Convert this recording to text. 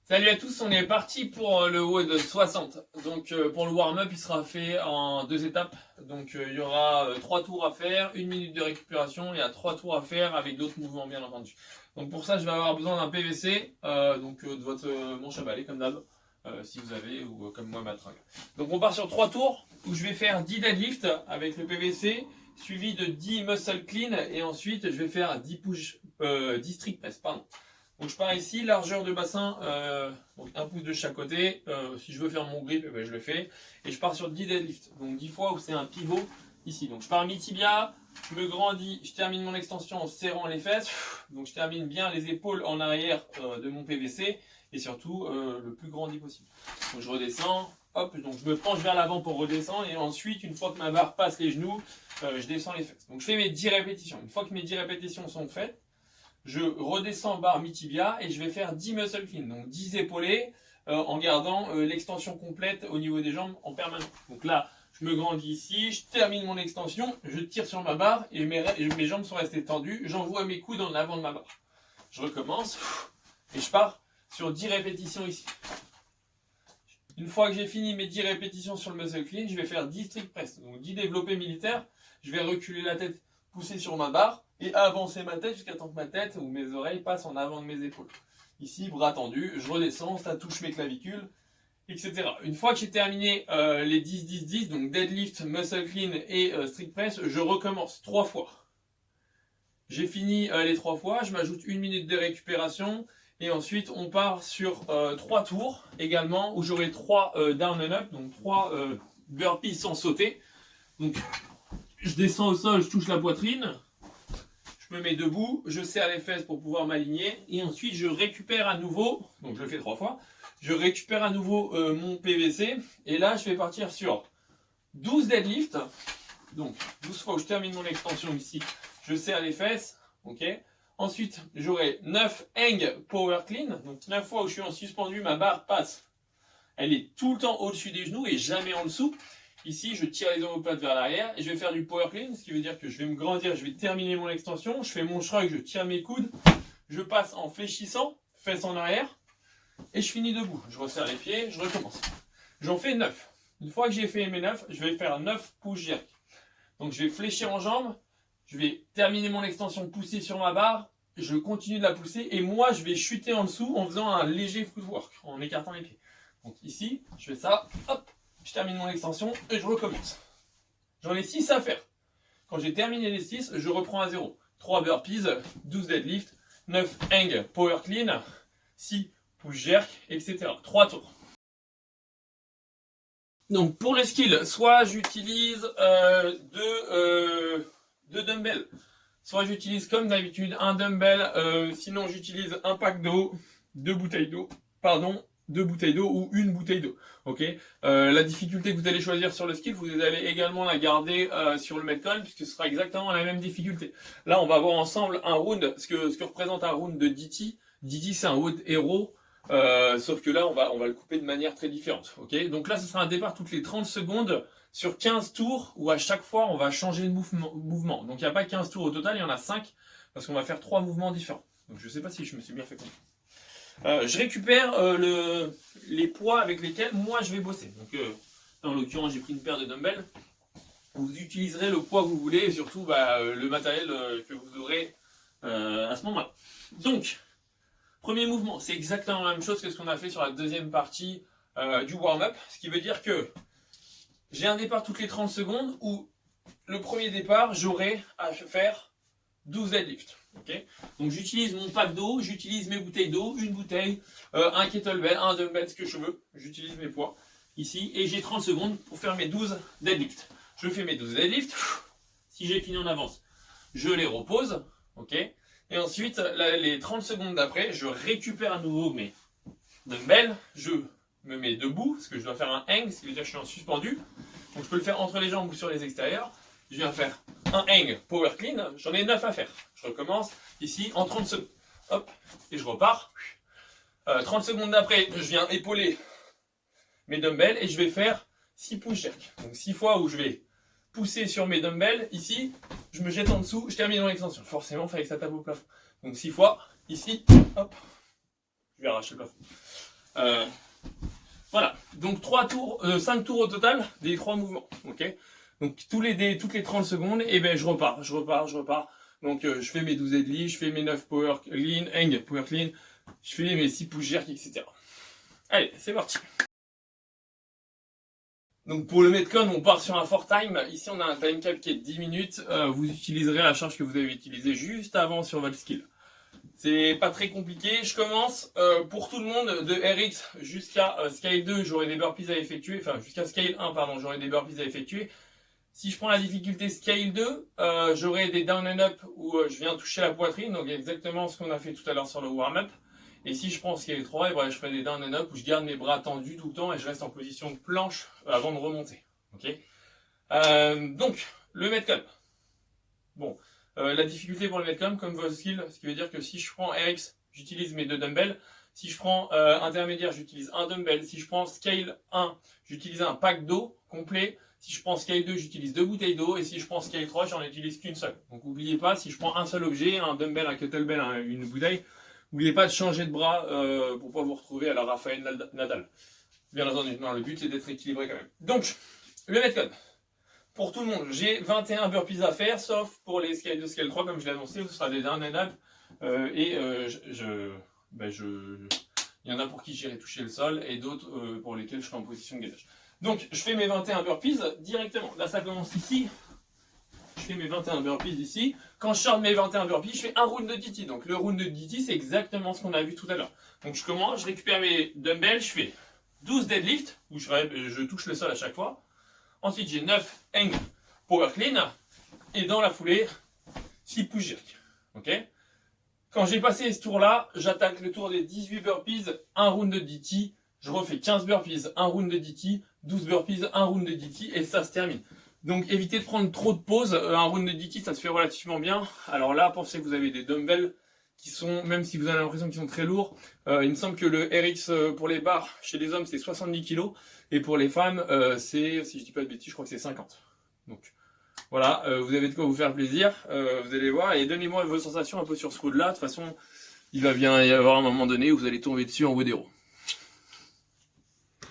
Salut à tous, on est parti pour le WOD 60. Donc pour le warm-up, il sera fait en 2 étapes. Donc il y aura 3 tours à faire, 1 minute de récupération, il y a 3 tours à faire avec d'autres mouvements bien entendu. Donc pour ça, je vais avoir besoin d'un PVC, de votre manche à balai comme d'hab, si vous avez, ou comme moi ma tringle. Donc on part sur 3 tours où je vais faire 10 deadlifts avec le PVC, suivi de 10 muscle clean et ensuite je vais faire 10 push, 10 strict press, pardon. Donc je pars ici, largeur de bassin, donc 1 pouce de chaque côté. Si je veux faire mon grip, je le fais. Et je pars sur 10 deadlifts, donc 10 fois où c'est un pivot ici. Donc je pars mi-tibia, je me grandis, je termine mon extension en serrant les fesses. Donc je termine bien les épaules en arrière de mon PVC et surtout le plus grandi possible. Donc je redescends, hop, donc je me penche vers l'avant pour redescendre et ensuite, une fois que ma barre passe les genoux, je descends les fesses. Donc je fais mes 10 répétitions. Une fois que mes 10 répétitions sont faites, je redescends barre mi-tibia et je vais faire 10 muscle clean, donc 10 épaulés en gardant l'extension complète au niveau des jambes en permanence. Donc là, je me grandis ici, je termine mon extension, je tire sur ma barre et mes jambes sont restées tendues, j'envoie mes coudes en avant de ma barre. Je recommence et je pars sur 10 répétitions ici. Une fois que j'ai fini mes 10 répétitions sur le muscle clean, je vais faire 10 strict press, donc 10 développés militaires, je vais reculer la tête, pousser sur ma barre et avancer ma tête jusqu'à temps que ma tête ou mes oreilles passent en avant de mes épaules. Ici, bras tendus, je redescends, ça touche mes clavicules, etc. Une fois que j'ai terminé les 10-10-10, donc deadlift, muscle clean et strict press, je recommence 3 fois. J'ai fini les 3 fois, je m'ajoute 1 minute de récupération et ensuite on part sur 3 tours également où j'aurai 3 down and up, donc 3 burpees sans sauter. Donc je descends au sol, je touche la poitrine, je me mets debout, je serre les fesses pour pouvoir m'aligner et ensuite je récupère à nouveau, donc je le fais 3 fois, je récupère à nouveau mon PVC et là je vais partir sur 12 deadlifts, donc 12 fois où je termine mon extension ici, je serre les fesses, ok. Ensuite j'aurai 9 hang power clean, donc 9 fois où je suis en suspendu, ma barre passe, elle est tout le temps au-dessus des genoux et jamais en dessous. Ici, je tire les omoplates vers l'arrière et je vais faire du power clean, ce qui veut dire que je vais me grandir, je vais terminer mon extension, je fais mon shrug, je tire mes coudes, je passe en fléchissant, fesses en arrière, et je finis debout. Je resserre les pieds, je recommence. J'en fais 9. Une fois que j'ai fait mes 9, je vais faire 9 push jerk. Donc je vais fléchir en jambes, je vais terminer mon extension, pousser sur ma barre, je continue de la pousser, et moi je vais chuter en dessous en faisant un léger footwork, en écartant les pieds. Donc ici, je fais ça, hop, je termine mon extension et je recommence. J'en ai 6 à faire. Quand j'ai terminé les 6, je reprends à 0. 3 burpees, 12 deadlifts, 9 hang power clean, 6 push jerk, etc. 3 tours. Donc pour les skills, soit j'utilise 2 dumbbells, soit j'utilise comme d'habitude un dumbbell, sinon j'utilise un pack d'eau, 2 bouteilles d'eau, pardon, 2 bouteilles d'eau ou 1 bouteille d'eau. Ok. La difficulté que vous allez choisir sur le skill, vous allez également la garder sur le Metcon, puisque ce sera exactement la même difficulté. Là, on va voir ensemble un round, ce que représente un round de DT. DT, c'est un WOD héros, sauf que là, on va le couper de manière très différente. Ok. Donc là, ce sera un départ toutes les 30 secondes sur 15 tours, où à chaque fois, on va changer de mouvement. Donc il n'y a pas 15 tours au total, il y en a 5, parce qu'on va faire 3 mouvements différents. Donc je ne sais pas si je me suis bien fait comprendre. Je récupère les poids avec lesquels moi je vais bosser. Donc, en l'occurrence, j'ai pris une paire de dumbbells. Vous utiliserez le poids que vous voulez et surtout le matériel que vous aurez à ce moment-là. Donc, premier mouvement, c'est exactement la même chose que ce qu'on a fait sur la deuxième partie du warm-up. Ce qui veut dire que j'ai un départ toutes les 30 secondes où le premier départ, j'aurai à faire 12 deadlifts. Okay. Donc j'utilise mon pack d'eau, j'utilise mes bouteilles d'eau, une bouteille, un kettlebell, un dumbbell, ce que je veux. J'utilise mes poids ici et j'ai 30 secondes pour faire mes 12 deadlifts. Je fais mes 12 deadlifts. Si j'ai fini en avance, je les repose. Ok. Et ensuite, les 30 secondes d'après, je récupère à nouveau mes dumbbells. Je me mets debout parce que je dois faire un hang, ce qui veut dire que je suis en suspendu. Donc je peux le faire entre les jambes ou sur les extérieurs. Je viens faire un hang power clean, j'en ai 9 à faire. Je recommence ici en 30 secondes. Hop, et je repars. 30 secondes d'après, je viens épauler mes dumbbells et je vais faire 6 push jerk. Donc 6 fois où je vais pousser sur mes dumbbells. Ici, je me jette en dessous, je termine mon extension. Forcément, il fallait que ça tape au plafond. Donc 6 fois, ici, hop, je vais arracher le plafond. Voilà, donc 5 tours au total des 3 mouvements, ok. Donc toutes les 30 secondes, et ben je repars. Donc je fais mes 12 deadlifts, je fais mes 9 power clean, je fais mes 6 push jerk, etc. Allez, c'est parti. Donc pour le Metcon, on part sur un fort time. Ici, on a un time cap qui est de 10 minutes. Vous utiliserez la charge que vous avez utilisée juste avant sur votre skill. C'est pas très compliqué. Je commence pour tout le monde de RX jusqu'à Scale 2, j'aurai des burpees à effectuer. Enfin, jusqu'à Scale 1, pardon, j'aurai des burpees à effectuer. Si je prends la difficulté Scale 2, j'aurai des down and up où je viens toucher la poitrine. Donc exactement ce qu'on a fait tout à l'heure sur le warm-up. Et si je prends Scale 3, et ben, je ferai des down and up où je garde mes bras tendus tout le temps et je reste en position de planche avant de remonter. Ok. Donc, le Metcon. Bon, la difficulté pour le Metcon, comme vos skills, ce qui veut dire que si je prends RX, j'utilise mes 2 dumbbells. Si je prends intermédiaire, j'utilise un dumbbell. Si je prends Scale 1, j'utilise un pack d'eau complet. Si je prends Scale 2, j'utilise 2 bouteilles d'eau. Et si je prends Scale 3, j'en utilise qu'une seule. Donc n'oubliez pas, si je prends un seul objet, un dumbbell, un kettlebell, une bouteille, n'oubliez pas de changer de bras pour pas vous retrouver à la Rafael Nadal. Bien entendu, non, le but c'est d'être équilibré quand même. Donc, le Metcon. Pour tout le monde, j'ai 21 burpees à faire, sauf pour les Scale 2, Scale 3, comme je l'ai annoncé, ce sera des down and up. Il y en a pour qui j'irai toucher le sol et d'autres pour lesquels je serai en position de gainage. Donc, je fais mes 21 burpees directement. Là, ça commence ici. Je fais mes 21 burpees ici. Quand je sors de mes 21 burpees, je fais un round de DT. Donc le round de DT, c'est exactement ce qu'on a vu tout à l'heure. Donc je commence, je récupère mes dumbbells, je fais 12 deadlifts, où je touche le sol à chaque fois. Ensuite, j'ai 9 hang power clean. Et dans la foulée, 6 push jerk. Ok. Quand j'ai passé ce tour-là, j'attaque le tour des 18 burpees, un round de DT. Je refais 15 burpees, un round de DT, 12 burpees, un round de DT, et ça se termine. Donc évitez de prendre trop de pauses, un round de DT ça se fait relativement bien. Alors là, pensez que vous avez des dumbbells qui sont, même si vous avez l'impression qu'ils sont très lourds, il me semble que le RX pour les barres chez les hommes c'est 70 kg et pour les femmes c'est, si je dis pas de bêtises, je crois que c'est 50. Donc voilà, vous avez de quoi vous faire plaisir, vous allez voir, et donnez-moi vos sensations un peu sur ce coup là. De toute façon, il va bien y avoir un moment donné où vous allez tomber dessus en WODERO.